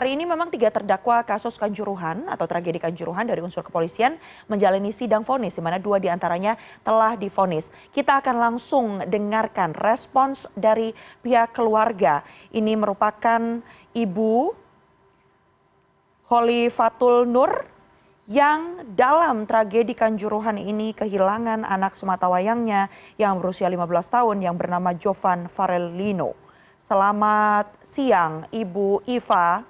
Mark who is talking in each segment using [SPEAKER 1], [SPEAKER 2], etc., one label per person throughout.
[SPEAKER 1] Hari ini memang 3 terdakwa kasus Kanjuruhan atau tragedi Kanjuruhan dari unsur kepolisian menjalani sidang vonis di mana 2 diantaranya telah divonis. Kita akan langsung dengarkan respons dari pihak keluarga. Ini merupakan Ibu Kholifatul Nur yang dalam tragedi Kanjuruhan ini kehilangan anak sematawayangnya yang berusia 15 tahun yang bernama Jovan Farellino. Selamat siang Ibu Iva.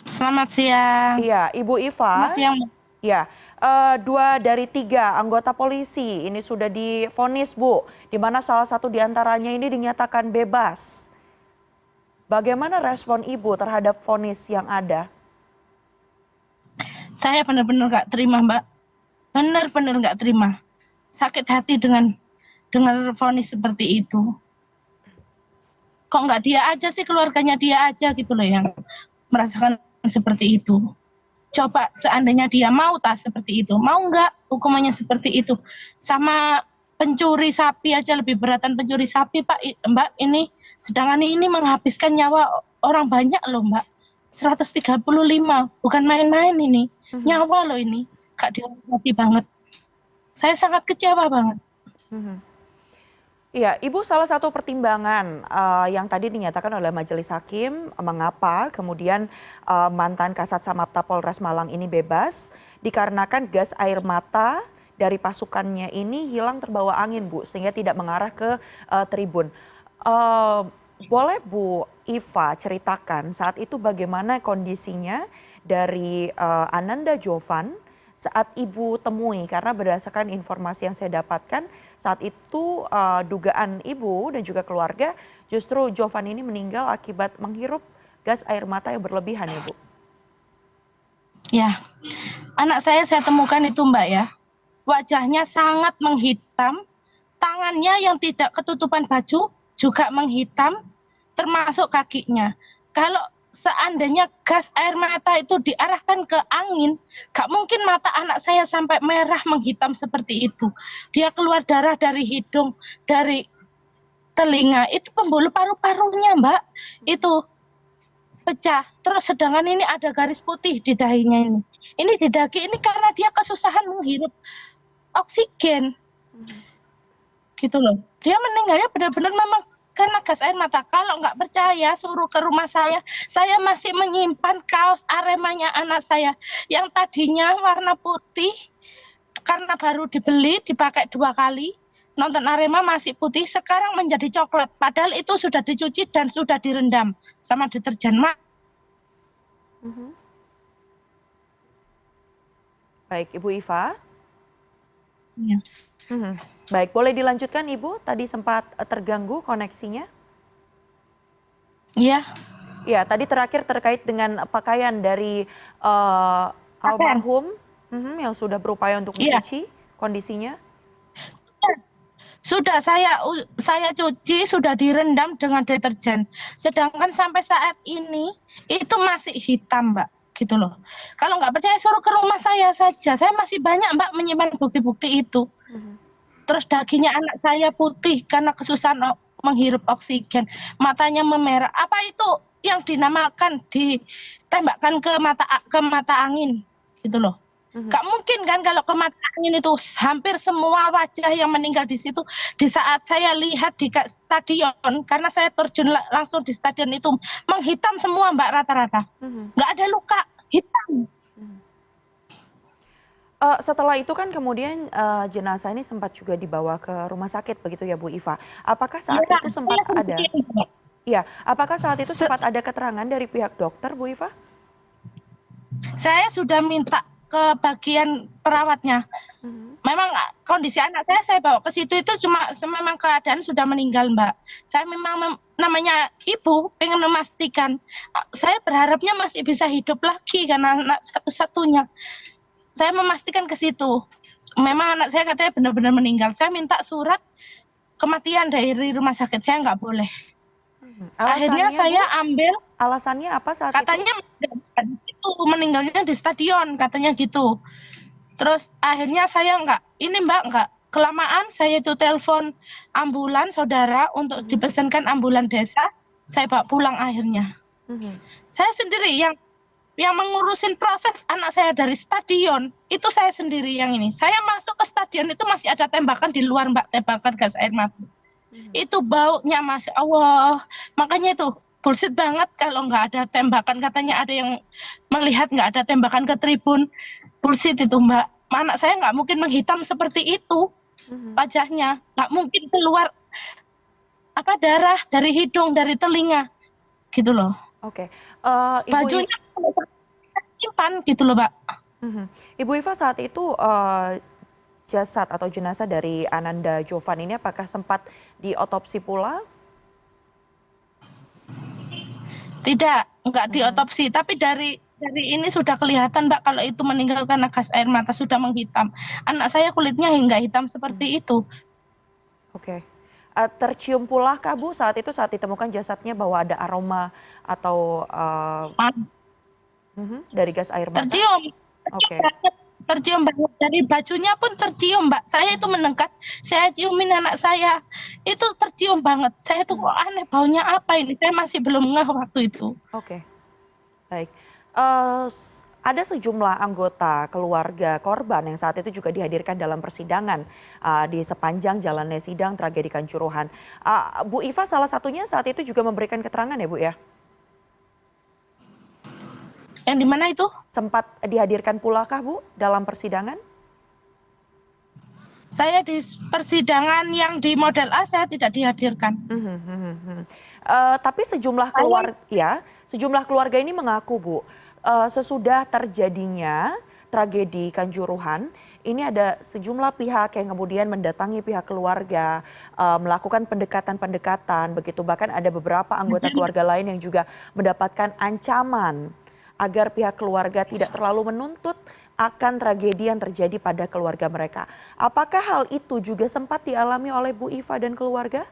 [SPEAKER 2] Selamat siang.
[SPEAKER 1] Iya, Ibu
[SPEAKER 2] Selamat
[SPEAKER 1] Iva.
[SPEAKER 2] siang.
[SPEAKER 1] Ya, 2 dari 3 anggota polisi ini sudah divonis, Bu, di mana salah satu diantaranya ini dinyatakan bebas. Bagaimana respon Ibu terhadap vonis yang ada?
[SPEAKER 2] Saya benar-benar nggak terima, Mbak. Benar-benar nggak terima. Sakit hati dengan vonis seperti itu. Kok nggak dia aja sih, keluarganya dia aja gitu loh yang merasakan seperti itu. Coba seandainya dia mau tas seperti itu, mau nggak hukumannya seperti itu? Sama pencuri sapi aja lebih beratan pencuri sapi, Pak, Mbak, ini. Sedangkan ini menghabiskan nyawa orang banyak loh, Mbak. 135, bukan main-main ini. Nyawa loh ini, Kak, dihormati banget. Saya sangat kecewa banget.
[SPEAKER 1] Iya, Ibu, salah satu pertimbangan yang tadi dinyatakan oleh Majelis Hakim mengapa kemudian mantan Kasat Samapta Polres Malang ini bebas dikarenakan gas air mata dari pasukannya ini hilang terbawa angin, Bu, sehingga tidak mengarah ke tribun. Boleh Bu Iva ceritakan saat itu bagaimana kondisinya dari Ananda Jovan saat Ibu temui, karena berdasarkan informasi yang saya dapatkan saat itu dugaan Ibu dan juga keluarga justru Jovan ini meninggal akibat menghirup gas air mata yang berlebihan, ya, Bu.
[SPEAKER 2] Ya, anak saya temukan itu, Mbak, ya. Wajahnya sangat menghitam, tangannya yang tidak ketutupan baju juga menghitam, termasuk kakinya. Kalau seandainya gas air mata itu diarahkan ke angin, gak mungkin mata anak saya sampai merah menghitam seperti itu. Dia keluar darah dari hidung, dari telinga, itu pembuluh paru-parunya, Mbak, itu pecah. Terus sedangkan ini ada garis putih di dahinya ini. Ini di dahi ini karena dia kesusahan menghirup oksigen. Gitu loh. Dia meninggalnya benar-benar memang karena gas air mata. Kalau nggak percaya, suruh ke rumah saya. Saya masih menyimpan kaos Aremanya anak saya yang tadinya warna putih karena baru dibeli, dipakai 2 kali. Nonton Arema masih putih, sekarang menjadi coklat. Padahal itu sudah dicuci dan sudah direndam sama deterjen.
[SPEAKER 1] Baik, Ibu Iva.
[SPEAKER 2] Ya.
[SPEAKER 1] Baik, boleh dilanjutkan Ibu? Tadi sempat terganggu koneksinya.
[SPEAKER 2] Iya.
[SPEAKER 1] Ya, tadi terakhir terkait dengan pakaian dari almarhum yang sudah berupaya untuk dicuci kondisinya.
[SPEAKER 2] Sudah saya cuci, sudah direndam dengan deterjen. Sedangkan sampai saat ini itu masih hitam, Mbak, gitu loh. Kalau nggak percaya suruh ke rumah saya saja. Saya masih banyak, Mbak, menyimpan bukti-bukti itu. Terus daginya anak saya putih karena kesusahan menghirup oksigen. Matanya memerah. Apa itu yang dinamakan ditembakkan ke mata angin, gitu loh. Gak mungkin kan kalau ke mata angin itu hampir semua wajah yang meninggal di situ. Di saat saya lihat di stadion, karena saya terjun langsung di stadion itu, menghitam semua, Mbak, rata-rata. Gak ada luka, hitam.
[SPEAKER 1] Setelah itu kan kemudian jenazah ini sempat juga dibawa ke rumah sakit begitu ya, Bu Iva. Apakah saat itu sempat ada? Iya, apakah saat itu sempat ada keterangan dari pihak dokter, Bu Iva?
[SPEAKER 2] Saya sudah minta ke bagian perawatnya. Memang kondisi anak saya bawa ke situ itu cuma memang keadaan sudah meninggal, Mbak. Saya memang namanya ibu pengen memastikan. Saya berharapnya masih bisa hidup lagi karena anak satu-satunya. Saya memastikan ke situ. Memang anak saya katanya benar-benar meninggal. Saya minta surat kematian dari rumah sakit, saya nggak boleh. Akhirnya saya ambil.
[SPEAKER 1] Alasannya apa saat
[SPEAKER 2] katanya itu? Meninggalnya di stadion, katanya gitu. Terus akhirnya saya nggak kelamaan, saya itu telepon ambulan saudara untuk dipesankan ambulan desa, saya bawa pulang akhirnya.
[SPEAKER 1] Mhm.
[SPEAKER 2] Saya sendiri yang mengurusin proses anak saya dari stadion, itu saya sendiri yang ini. Saya masuk ke stadion itu masih ada tembakan di luar, Mbak, tembakan gas air mata.
[SPEAKER 1] Mhm.
[SPEAKER 2] Itu baunya, Masya Allah. Makanya itu bullshit banget kalau nggak ada tembakan. Katanya ada yang melihat nggak ada tembakan ke tribun. Bullshit itu, Mbak. Anak saya nggak mungkin menghitam seperti itu
[SPEAKER 1] Mhm.
[SPEAKER 2] wajahnya. Nggak mungkin keluar apa darah dari hidung, dari telinga. Gitu loh.
[SPEAKER 1] Oke. Ibu If
[SPEAKER 2] Bajunya simpan gitu loh, Mbak.
[SPEAKER 1] mhm. Ibu Iva saat itu, jasad atau jenazah dari Ananda Jovan ini apakah sempat diotopsi pula?
[SPEAKER 2] Tidak, enggak
[SPEAKER 1] Mhm.
[SPEAKER 2] diotopsi, tapi dari ini sudah kelihatan, Mbak, kalau itu meninggal karena gas air mata sudah menghitam. Anak saya kulitnya hingga hitam
[SPEAKER 1] Mhm.
[SPEAKER 2] seperti itu.
[SPEAKER 1] Oke. Tercium pulakah Bu saat itu saat ditemukan jasadnya bahwa ada aroma atau, dari gas air mata?
[SPEAKER 2] Tercium, tercium
[SPEAKER 1] Oke.
[SPEAKER 2] banget, tercium banget dari bajunya pun tercium, Mbak. Saya itu
[SPEAKER 1] Mhm.
[SPEAKER 2] mendekat, saya ciumin anak saya, itu tercium banget. Saya tuh
[SPEAKER 1] Mhm.
[SPEAKER 2] kok aneh baunya apa ini? Saya masih belum ngeh waktu itu.
[SPEAKER 1] Oke, baik. Ada sejumlah anggota keluarga korban yang saat itu juga dihadirkan dalam persidangan, di sepanjang jalannya sidang tragedi Kanjuruhan. Bu Iva salah satunya saat itu juga memberikan keterangan ya, Bu, ya?
[SPEAKER 2] Yang di mana itu?
[SPEAKER 1] Sempat dihadirkan pulakah, Bu, dalam persidangan?
[SPEAKER 2] Saya di persidangan yang di model A saya tidak dihadirkan.
[SPEAKER 1] Mhm, mhm, mhm. Tapi
[SPEAKER 2] Saya
[SPEAKER 1] sejumlah keluarga ini mengaku, Bu, sesudah terjadinya tragedi Kanjuruhan, ini ada sejumlah pihak yang kemudian mendatangi pihak keluarga, melakukan pendekatan-pendekatan begitu, bahkan ada beberapa anggota keluarga lain yang juga mendapatkan ancaman agar pihak keluarga tidak terlalu menuntut akan tragedi yang terjadi pada keluarga mereka. Apakah hal itu juga sempat dialami oleh Bu Iva dan keluarga?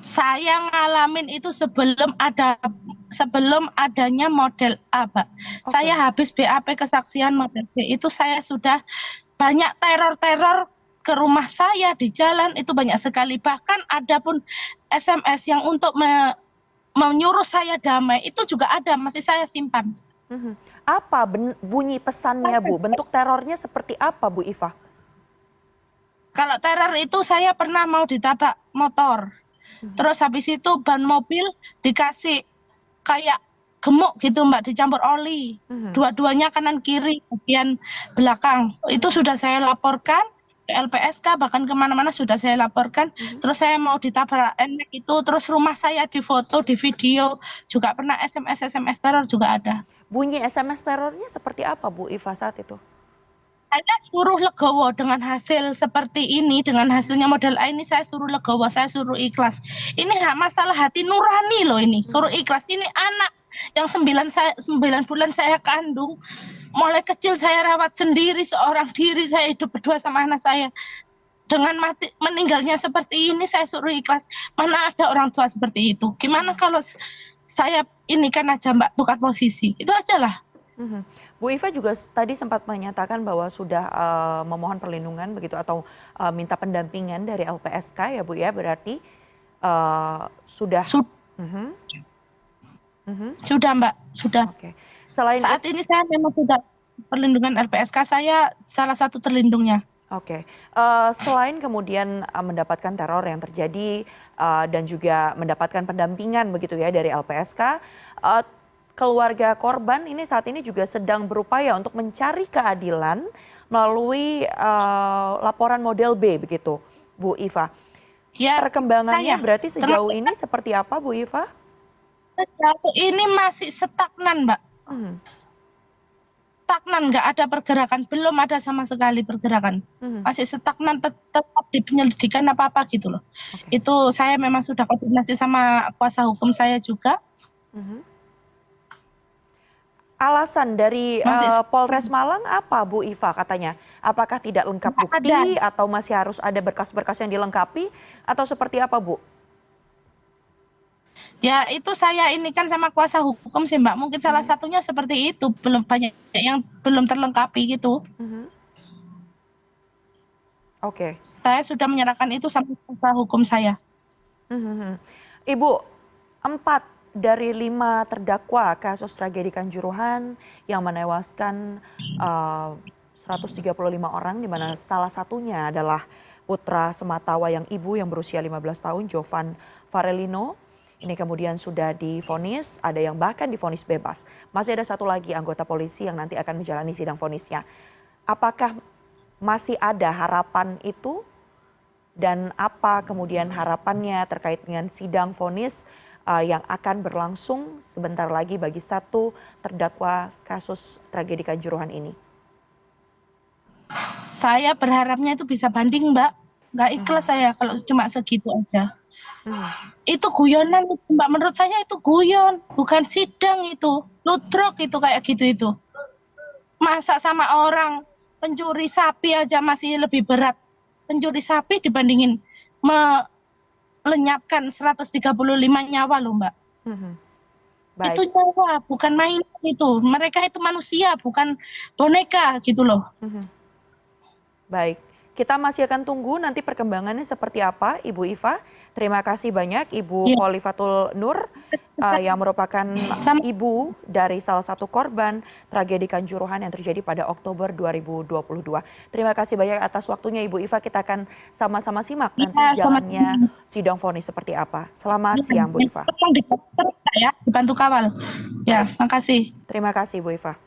[SPEAKER 2] Saya ngalamin itu sebelum adanya model A, Pak. Saya
[SPEAKER 1] Oke.
[SPEAKER 2] habis BAP kesaksian model B itu saya sudah banyak teror-teror ke rumah saya di jalan itu banyak sekali. Bahkan ada pun SMS yang untuk menyuruh saya damai itu juga ada, masih saya simpan.
[SPEAKER 1] Mhm. Apa bunyi pesannya, Bu? Bentuk terornya seperti apa, Bu Iva?
[SPEAKER 2] Kalau teror itu saya pernah mau ditabrak motor.
[SPEAKER 1] Mhm,
[SPEAKER 2] Terus habis itu ban mobil dikasih kayak gemuk gitu, Mbak, dicampur oli.
[SPEAKER 1] mhm,
[SPEAKER 2] Dua-duanya kanan kiri bagian belakang. Itu
[SPEAKER 1] mhm,
[SPEAKER 2] sudah saya laporkan ke LPSK, bahkan kemana-mana sudah saya laporkan.
[SPEAKER 1] mhm.
[SPEAKER 2] Terus saya mau ditabrak NMAX itu, terus rumah saya difoto, di video, juga pernah SMS teror juga ada.
[SPEAKER 1] Bunyi SMS terornya seperti apa, Bu Iva saat itu?
[SPEAKER 2] Saya suruh legowo dengan hasil seperti ini, dengan hasilnya model A ini saya suruh legowo, saya suruh ikhlas. Ini masalah hati nurani loh ini, suruh
[SPEAKER 1] Mhm,
[SPEAKER 2] ikhlas. Ini anak yang 9 bulan saya kandung, mulai kecil saya rawat sendiri seorang diri, saya hidup berdua sama anak saya. Dengan meninggalnya seperti ini saya suruh ikhlas. Mana ada orang tua seperti itu? Gimana
[SPEAKER 1] mhm,
[SPEAKER 2] kalau saya ini kan aja, Mbak, tukar posisi? Itu aja lah.
[SPEAKER 1] mhm. Bu Iva juga tadi sempat menyatakan bahwa sudah, memohon perlindungan begitu atau, minta pendampingan dari LPSK ya, Bu, ya berarti, sudah mhm, mhm,
[SPEAKER 2] Sudah, Mbak, sudah.
[SPEAKER 1] oke. Selain
[SPEAKER 2] Saat
[SPEAKER 1] itu.
[SPEAKER 2] ini saya memang sudah perlindungan LPSK, saya salah satu terlindungnya.
[SPEAKER 1] Oke, selain kemudian, mendapatkan teror yang terjadi, dan juga mendapatkan pendampingan begitu ya dari LPSK, eee, keluarga korban ini saat ini juga sedang berupaya untuk mencari keadilan melalui, laporan model B begitu, Bu Iva.
[SPEAKER 2] Ya,
[SPEAKER 1] Perkembangannya
[SPEAKER 2] saya
[SPEAKER 1] berarti sejauh
[SPEAKER 2] termasuk
[SPEAKER 1] ini seperti apa, Bu Iva?
[SPEAKER 2] sejauh ini masih stagnan, Mbak.
[SPEAKER 1] Mhm,
[SPEAKER 2] Stagnan, nggak ada pergerakan, belum ada sama sekali pergerakan.
[SPEAKER 1] mhm,
[SPEAKER 2] Masih stagnan, tetap di penyelidikan apa-apa gitu loh.
[SPEAKER 1] oke,
[SPEAKER 2] Itu saya memang sudah koordinasi sama kuasa hukum saya juga,
[SPEAKER 1] mhm. Alasan dari,
[SPEAKER 2] masih
[SPEAKER 1] Polres Malang apa Bu Iva katanya? Apakah tidak lengkap
[SPEAKER 2] nggak ada.
[SPEAKER 1] bukti atau masih harus ada berkas-berkas yang dilengkapi atau seperti apa, Bu?
[SPEAKER 2] Ya itu saya ini kan sama kuasa hukum sih, Mbak. Mungkin salah
[SPEAKER 1] Mhm,
[SPEAKER 2] satunya seperti itu, belum banyak yang belum terlengkapi gitu.
[SPEAKER 1] mhm, oke,
[SPEAKER 2] Saya sudah menyerahkan itu sama kuasa hukum saya.
[SPEAKER 1] mhm, mhm. Ibu, 4 dari 5 terdakwa kasus tragedi Kanjuruhan yang menewaskan 135 orang, di mana salah satunya adalah putra sematawayang ibu yang berusia 15 tahun, Jovan Farelino. Ini kemudian sudah divonis, ada yang bahkan divonis bebas. Masih ada satu lagi anggota polisi yang nanti akan menjalani sidang vonisnya. Apakah masih ada harapan itu? Dan apa kemudian harapannya terkait dengan sidang vonis yang akan berlangsung sebentar lagi bagi satu terdakwa kasus tragedi Kanjuruhan ini?
[SPEAKER 2] Saya berharapnya itu bisa banding, Mbak. Nggak ikhlas saya kalau cuma segitu aja. Itu guyonan, Mbak. Menurut saya itu guyon, bukan sidang itu. Ludruk itu kayak gitu itu. Masa sama orang pencuri sapi aja masih lebih berat. Pencuri sapi dibandingin melenyapkan 135 nyawa loh, Mbak. Itu
[SPEAKER 1] Baik.
[SPEAKER 2] nyawa, bukan main itu. Mereka itu manusia, bukan boneka gitu loh.
[SPEAKER 1] Baik, kita masih akan tunggu nanti perkembangannya seperti apa, Ibu Iva. Terima kasih banyak Ibu
[SPEAKER 2] Iya.
[SPEAKER 1] Kholifatul Nur yang merupakan ibu dari salah satu korban tragedi Kanjuruhan yang terjadi pada Oktober 2022. Terima kasih banyak atas waktunya Ibu Iva. Kita akan sama-sama simak nanti jalannya sidang vonis seperti apa. Selamat siang Bu Iva.
[SPEAKER 2] Tolong dibantu terus ya, dibantu kawal. Ya, makasih.
[SPEAKER 1] Terima kasih Bu Iva.